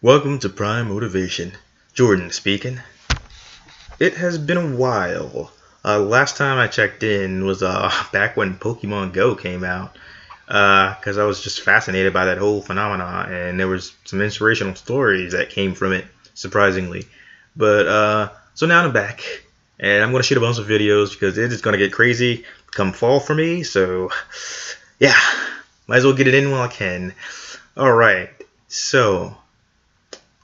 Welcome to Prime Motivation. Jordan speaking. It has been a while. Last time I checked in was back when Pokemon Go came out, because I was just fascinated by that whole phenomenon, and there was some inspirational stories that came from it, surprisingly. But so now I'm back, and I'm gonna shoot a bunch of videos because it is gonna get crazy come fall for me. So yeah, might as well get it in while I can. All right, so.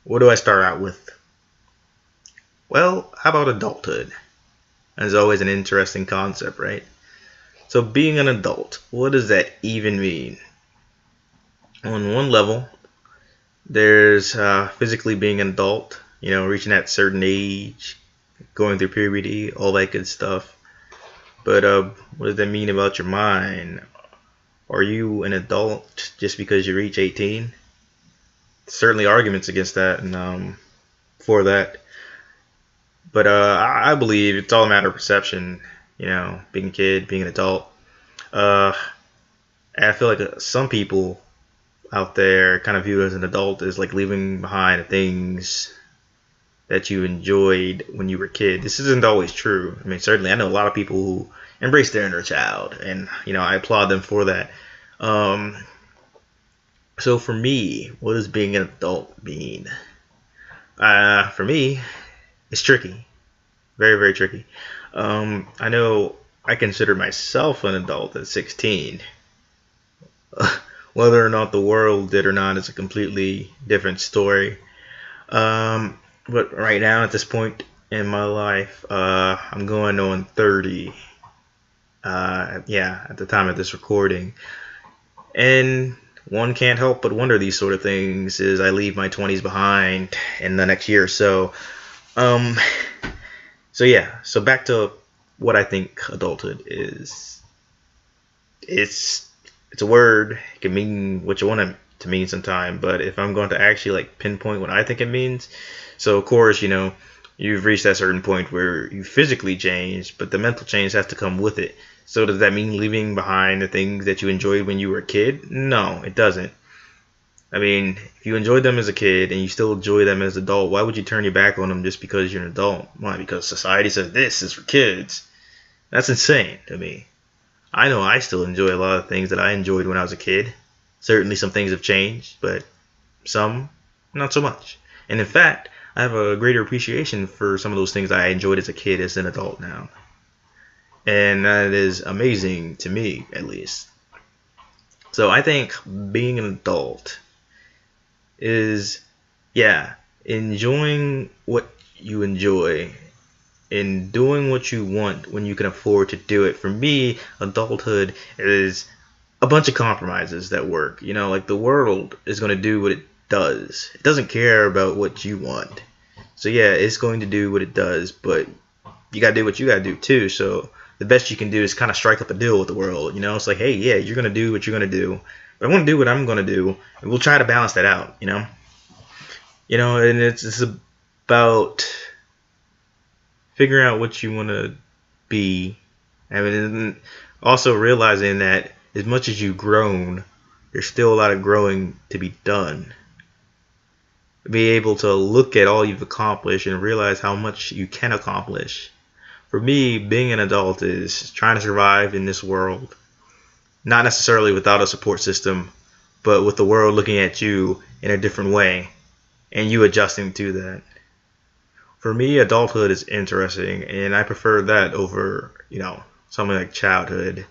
What do I start out with? Well, how about adulthood? That's always an interesting concept, right? So being an adult, what does that even mean? On one level, there's physically being an adult, reaching that certain age, going through puberty, all that good stuff. But what does that mean about your mind? Are you an adult just because you reach 18? Certainly arguments against that and for that, but I believe it's all a matter of perception. Being a kid, being an adult. And I feel like some people out there kind of view as an adult as like leaving behind the things that you enjoyed when you were a kid. This isn't always true. I mean, certainly I know a lot of people who embrace their inner child, and I applaud them for that. So for me, what does being an adult mean? For me, it's tricky. Very, very tricky. I know I consider myself an adult at 16. Whether or not the world did or not is a completely different story. But right now, at this point in my life, I'm going on 30. At the time of this recording. And one can't help but wonder these sort of things as I leave my 20s behind in the next year or so. So back to what I think adulthood is. It's a word. It can mean what you want it to mean sometime, but if I'm going to actually pinpoint what I think it means, so of course, you've reached that certain point where you physically change, but the mental change has to come with it. So does that mean leaving behind the things that you enjoyed when you were a kid? No, it doesn't. I mean, if you enjoyed them as a kid and you still enjoy them as an adult, why would you turn your back on them just because you're an adult? Why? Because society says this is for kids. That's insane to me. I know I still enjoy a lot of things that I enjoyed when I was a kid. Certainly some things have changed, but some not so much. And in fact, I have a greater appreciation for some of those things I enjoyed as a kid as an adult now. And that is amazing to me, at least. So I think being an adult is, enjoying what you enjoy and doing what you want when you can afford to do it. For me, adulthood is a bunch of compromises that work. Like the world is going to do what it does. It doesn't care about what you want. So it's going to do what it does, but you got to do what you got to do too. So the best you can do is kind of strike up a deal with the world. It's like, hey, you're going to do what you're going to do, but I'm going to do what I'm going to do, and we'll try to balance that out, and it's about figuring out what you want to be. I mean, and also realizing that as much as you've grown, there's still a lot of growing to be done. Be able to look at all you've accomplished and realize how much you can accomplish. For me, being an adult is trying to survive in this world, not necessarily without a support system, but with the world looking at you in a different way and you adjusting to that. For me, adulthood is interesting, and I prefer that over, something like childhood.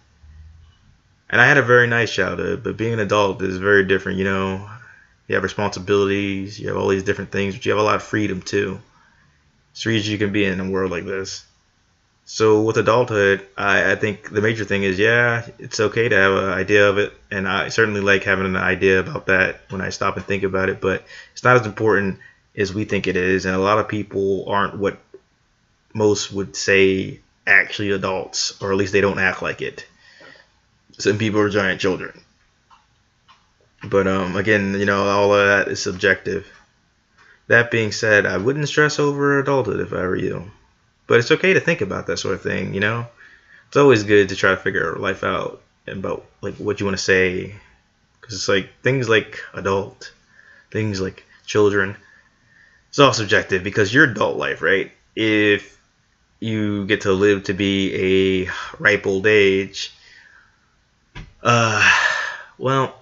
And I had a very nice childhood, but being an adult is very different. You have responsibilities, you have all these different things, but you have a lot of freedom too. It's the reason you can be in a world like this. So with adulthood, I think the major thing is, it's okay to have an idea of it, and I certainly like having an idea about that when I stop and think about it, but it's not as important as we think it is, and a lot of people aren't what most would say actually adults, or at least they don't act like it. Some people are giant children. But again, all of that is subjective. That being said, I wouldn't stress over adulthood if I were you. But it's okay to think about that sort of thing, It's always good to try to figure life out about what you want to say, because it's like things like adult, things like children. It's all subjective because your adult life, right? If you get to live to be a ripe old age, uh, well,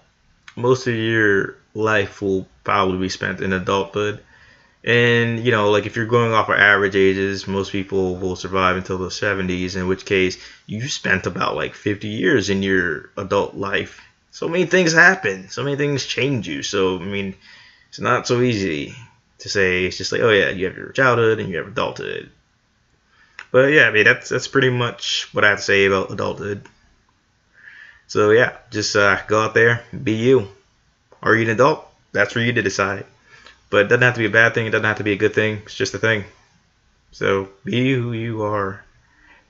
most of your life will probably be spent in adulthood. And, like if you're going off of average ages, most people will survive until the 70s, in which case you spent about like 50 years in your adult life. So many things happen. So many things change you. So, I mean, it's not so easy to say. It's just like, oh yeah, you have your childhood and you have adulthood. But yeah, I mean, that's pretty much what I have to say about adulthood. So yeah, just go out there, be you. Are you an adult? That's for you to decide. But it doesn't have to be a bad thing. It doesn't have to be a good thing. It's just a thing. So be who you are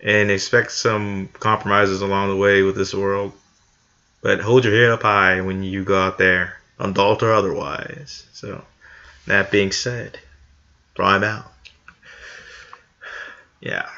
and expect some compromises along the way with this world. But hold your head up high when you go out there, adult or otherwise. So that being said, I'm out. Yeah.